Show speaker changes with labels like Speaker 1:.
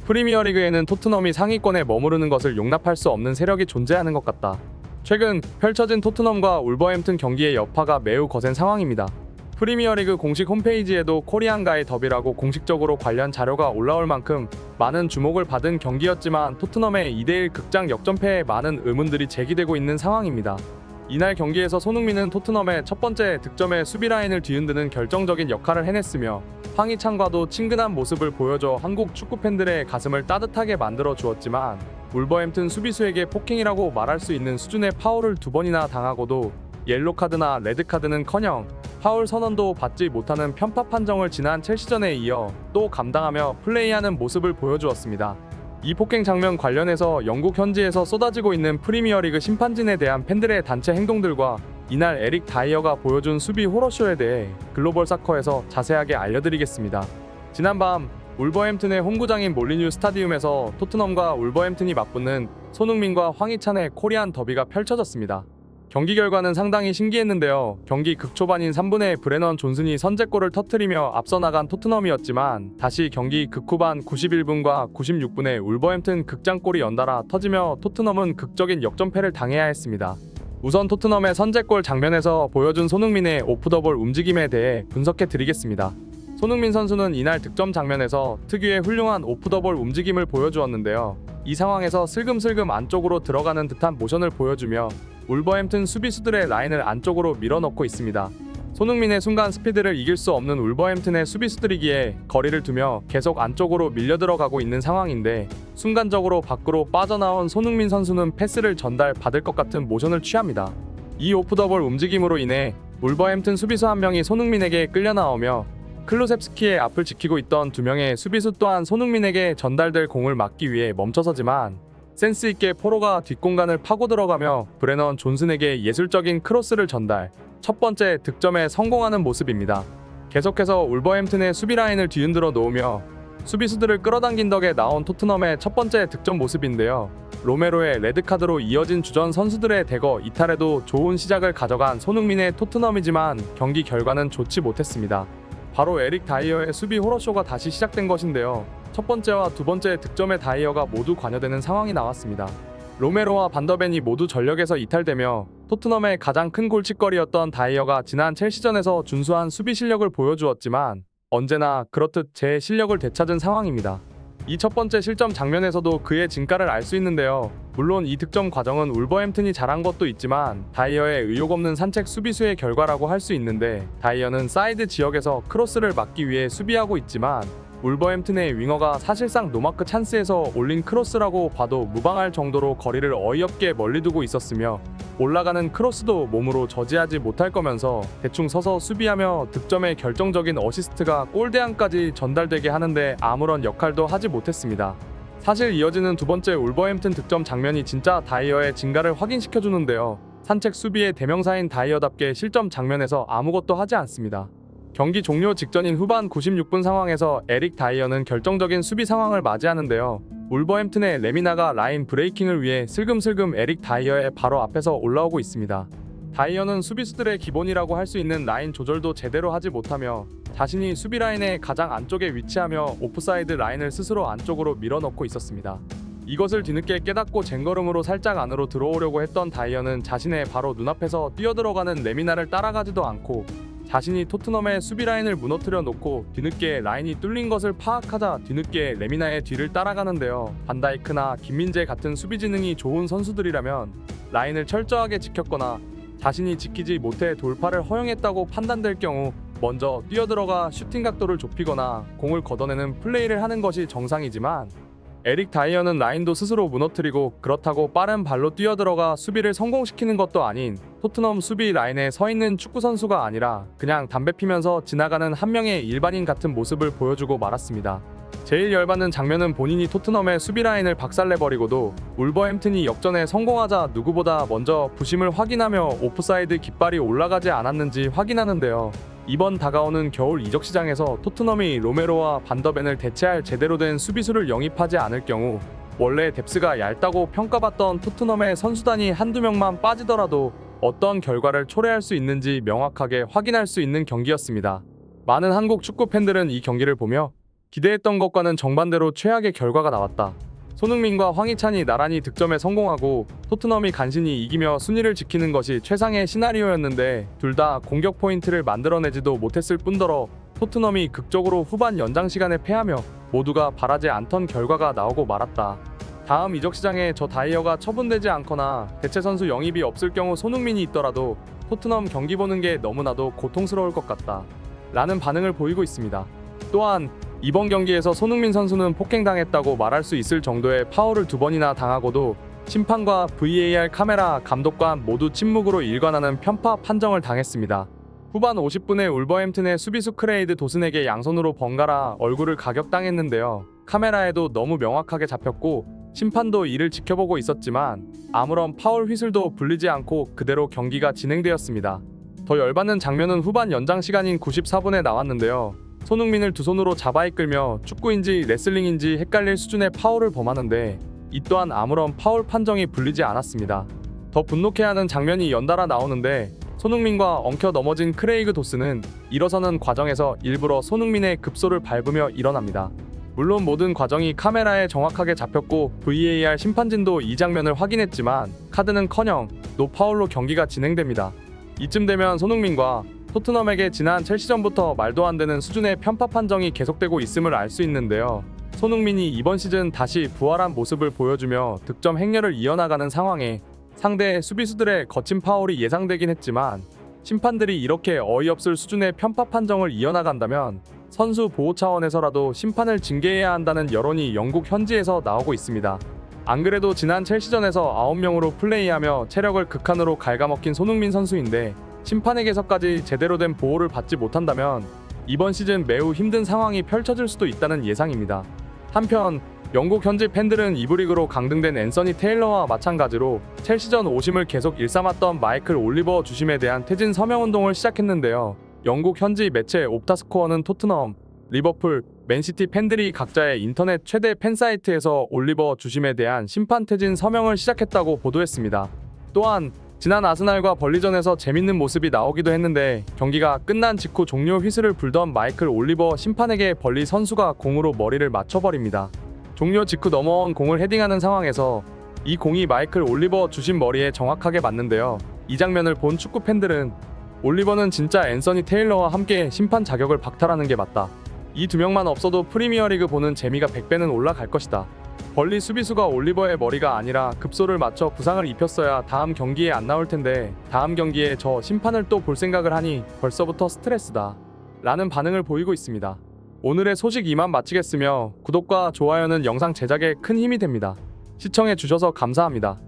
Speaker 1: 프리미어리그에는 토트넘이 상위권에 머무르는 것을 용납할 수 없는 세력이 존재하는 것 같다. 최근 펼쳐진 토트넘과 울버햄튼 경기의 여파가 매우 거센 상황입니다. 프리미어리그 공식 홈페이지에도 코리안가의 더비라고 공식적으로 관련 자료가 올라올 만큼 많은 주목을 받은 경기였지만 토트넘의 2대1 극장 역전패에 많은 의문들이 제기되고 있는 상황입니다. 이날 경기에서 손흥민은 토트넘의 첫 번째 득점에 수비 라인을 뒤흔드는 결정적인 역할을 해냈으며 황희찬과도 친근한 모습을 보여줘 한국 축구 팬들의 가슴을 따뜻하게 만들어 주었지만 울버햄튼 수비수에게 폭행이라고 말할 수 있는 수준의 파울을 2번이나 당하고도 옐로카드나 레드카드는커녕 파울 선언도 받지 못하는 편파 판정을 지난 첼시전에 이어 또 감당하며 플레이하는 모습을 보여주었습니다. 이 폭행 장면 관련해서 영국 현지에서 쏟아지고 있는 프리미어리그 심판진에 대한 팬들의 단체 행동들과 이날 에릭 다이어가 보여준 수비 호러쇼에 대해 글로벌 사커에서 자세하게 알려드리겠습니다. 지난밤 울버햄튼의 홈구장인 몰리뉴 스타디움에서 토트넘과 울버햄튼이 맞붙는 손흥민과 황희찬의 코리안 더비가 펼쳐졌습니다. 경기 결과는 상당히 신기했는데요. 경기 극초반인 3분에 브레넌 존슨이 선제골을 터뜨리며 앞서 나간 토트넘이었지만 다시 경기 극후반 91분과 96분에 울버햄튼 극장골이 연달아 터지며 토트넘은 극적인 역전패를 당해야 했습니다. 우선 토트넘의 선제골 장면에서 보여준 손흥민의 오프더볼 움직임에 대해 분석해 드리겠습니다. 손흥민 선수는 이날 득점 장면에서 특유의 훌륭한 오프더볼 움직임을 보여주었는데요. 이 상황에서 슬금슬금 안쪽으로 들어가는 듯한 모션을 보여주며 울버햄튼 수비수들의 라인을 안쪽으로 밀어넣고 있습니다. 손흥민의 순간 스피드를 이길 수 없는 울버햄튼의 수비수들이기에 거리를 두며 계속 안쪽으로 밀려 들어가고 있는 상황인데 순간적으로 밖으로 빠져나온 손흥민 선수는 패스를 전달받을 것 같은 모션을 취합니다. 이 오프더볼 움직임으로 인해 울버햄튼 수비수 한 명이 손흥민에게 끌려 나오며 클루셉스키의 앞을 지키고 있던 2명의 수비수 또한 손흥민에게 전달될 공을 막기 위해 멈춰서지만 센스있게 포로가 뒷공간을 파고 들어가며 브레넌 존슨에게 예술적인 크로스를 전달, 첫 번째 득점에 성공하는 모습입니다. 계속해서 울버햄튼의 수비 라인을 뒤흔들어 놓으며 수비수들을 끌어당긴 덕에 나온 토트넘의 첫 번째 득점 모습인데요. 로메로의 레드카드로 이어진 주전 선수들의 대거 이탈에도 좋은 시작을 가져간 손흥민의 토트넘이지만 경기 결과는 좋지 못했습니다. 바로 에릭 다이어의 수비 호러쇼가 다시 시작된 것인데요. 첫 번째와 두 번째 득점의 다이어가 모두 관여되는 상황이 나왔습니다. 로메로와 반더벤이 모두 전력에서 이탈되며 토트넘의 가장 큰 골칫거리였던 다이어가 지난 첼시전에서 준수한 수비 실력을 보여주었지만 언제나 그렇듯 제 실력을 되찾은 상황입니다. 이 첫 번째 실점 장면에서도 그의 진가를 알 수 있는데요. 물론 이 득점 과정은 울버햄튼이 잘한 것도 있지만 다이어의 의욕 없는 산책 수비수의 결과라고 할 수 있는데 다이어는 사이드 지역에서 크로스를 막기 위해 수비하고 있지만 울버햄튼의 윙어가 사실상 노마크 찬스에서 올린 크로스라고 봐도 무방할 정도로 거리를 어이없게 멀리 두고 있었으며 올라가는 크로스도 몸으로 저지하지 못할 거면서 대충 서서 수비하며 득점의 결정적인 어시스트가 골대안까지 전달되게 하는데 아무런 역할도 하지 못했습니다. 사실 이어지는 두 번째 울버햄튼 득점 장면이 진짜 다이어의 진가를 확인시켜주는데요. 산책 수비의 대명사인 다이어답게 실점 장면에서 아무것도 하지 않습니다. 경기 종료 직전인 후반 96분 상황에서 에릭 다이어는 결정적인 수비 상황을 맞이하는데요. 울버햄튼의 레미나가 라인 브레이킹을 위해 슬금슬금 에릭 다이어의 바로 앞에서 올라오고 있습니다. 다이어는 수비수들의 기본이라고 할 수 있는 라인 조절도 제대로 하지 못하며 자신이 수비 라인의 가장 안쪽에 위치하며 오프사이드 라인을 스스로 안쪽으로 밀어넣고 있었습니다. 이것을 뒤늦게 깨닫고 젠걸음으로 살짝 안으로 들어오려고 했던 다이어는 자신의 바로 눈앞에서 뛰어들어가는 레미나를 따라가지도 않고 자신이 토트넘의 수비 라인을 무너뜨려 놓고 뒤늦게 라인이 뚫린 것을 파악하자 뒤늦게 레미나의 뒤를 따라가는데요. 반다이크나 김민재 같은 수비 지능이 좋은 선수들이라면 라인을 철저하게 지켰거나 자신이 지키지 못해 돌파를 허용했다고 판단될 경우 먼저 뛰어들어가 슈팅 각도를 좁히거나 공을 걷어내는 플레이를 하는 것이 정상이지만 에릭 다이어는 라인도 스스로 무너뜨리고 그렇다고 빠른 발로 뛰어들어가 수비를 성공시키는 것도 아닌 토트넘 수비 라인에 서 있는 축구 선수가 아니라 그냥 담배 피면서 지나가는 한 명의 일반인 같은 모습을 보여주고 말았습니다. 제일 열받는 장면은 본인이 토트넘의 수비 라인을 박살내버리고도 울버햄튼이 역전에 성공하자 누구보다 먼저 부심을 확인하며 오프사이드 깃발이 올라가지 않았는지 확인하는데요. 이번 다가오는 겨울 이적 시장에서 토트넘이 로메로와 반더벤을 대체할 제대로 된 수비수를 영입하지 않을 경우 원래 뎁스가 얇다고 평가받던 토트넘의 선수단이 한두 명만 빠지더라도 어떤 결과를 초래할 수 있는지 명확하게 확인할 수 있는 경기였습니다. 많은 한국 축구 팬들은 이 경기를 보며 기대했던 것과는 정반대로 최악의 결과가 나왔다. 손흥민과 황희찬이 나란히 득점에 성공하고 토트넘이 간신히 이기며 순위를 지키는 것이 최상의 시나리오였는데 둘 다 공격 포인트를 만들어내지도 못했을 뿐더러 토트넘이 극적으로 후반 연장 시간에 패하며 모두가 바라지 않던 결과가 나오고 말았다. 다음 이적 시장에 저 다이어가 처분되지 않거나 대체 선수 영입이 없을 경우 손흥민이 있더라도 토트넘 경기 보는 게 너무나도 고통스러울 것 같다. 라는 반응을 보이고 있습니다. 또한 이번 경기에서 손흥민 선수는 폭행당했다고 말할 수 있을 정도의 파울을 2번이나 당하고도 심판과 VAR 카메라 감독관 모두 침묵으로 일관하는 편파 판정을 당했습니다. 후반 50분에 울버햄튼의 수비수 크레이드 도슨에게 양손으로 번갈아 얼굴을 가격당했는데요. 카메라에도 너무 명확하게 잡혔고 심판도 이를 지켜보고 있었지만 아무런 파울 휘슬도 불리지 않고 그대로 경기가 진행되었습니다. 더 열받는 장면은 후반 연장 시간인 94분에 나왔는데요. 손흥민을 두 손으로 잡아 이끌며 축구인지 레슬링인지 헷갈릴 수준의 파울을 범하는데 이 또한 아무런 파울 판정이 불리지 않았습니다. 더 분노케 하는 장면이 연달아 나오는데 손흥민과 엉켜 넘어진 크레이그 도스는 일어서는 과정에서 일부러 손흥민의 급소를 밟으며 일어납니다. 물론 모든 과정이 카메라에 정확하게 잡혔고 VAR 심판진도 이 장면을 확인했지만 카드는커녕 노파울로 경기가 진행됩니다. 이쯤 되면 손흥민과 토트넘에게 지난 첼시전부터 말도 안 되는 수준의 편파 판정이 계속되고 있음을 알 수 있는데요. 손흥민이 이번 시즌 다시 부활한 모습을 보여주며 득점 행렬을 이어나가는 상황에 상대 수비수들의 거친 파울이 예상되긴 했지만 심판들이 이렇게 어이없을 수준의 편파 판정을 이어나간다면 선수 보호 차원에서라도 심판을 징계해야 한다는 여론이 영국 현지에서 나오고 있습니다. 안 그래도 지난 첼시전에서 9명으로 플레이하며 체력을 극한으로 갉아먹힌 손흥민 선수인데 심판에게서까지 제대로 된 보호를 받지 못한다면 이번 시즌 매우 힘든 상황이 펼쳐질 수도 있다는 예상입니다. 한편 영국 현지 팬들은 이브리그로 강등된 앤서니 테일러와 마찬가지로 첼시전 오심을 계속 일삼았던 마이클 올리버 주심에 대한 퇴진 서명운동을 시작했는데요. 영국 현지 매체 옵타스코어는 토트넘, 리버풀, 맨시티 팬들이 각자의 인터넷 최대 팬사이트에서 올리버 주심에 대한 심판 퇴진 서명을 시작했다고 보도했습니다. 또한 지난 아스날과 벌리전에서 재밌는 모습이 나오기도 했는데 경기가 끝난 직후 종료 휘슬을 불던 마이클 올리버 심판에게 벌리 선수가 공으로 머리를 맞춰버립니다. 종료 직후 넘어온 공을 헤딩하는 상황에서 이 공이 마이클 올리버 주심 머리에 정확하게 맞는데요. 이 장면을 본 축구 팬들은 올리버는 진짜 앤서니 테일러와 함께 심판 자격을 박탈하는 게 맞다. 이 두 명만 없어도 프리미어리그 보는 재미가 100배는 올라갈 것이다. 벌리 수비수가 올리버의 머리가 아니라 급소를 맞춰 부상을 입혔어야 다음 경기에 안 나올 텐데 다음 경기에 저 심판을 또 볼 생각을 하니 벌써부터 스트레스다. 라는 반응을 보이고 있습니다. 오늘의 소식 이만 마치겠으며 구독과 좋아요는 영상 제작에 큰 힘이 됩니다. 시청해 주셔서 감사합니다.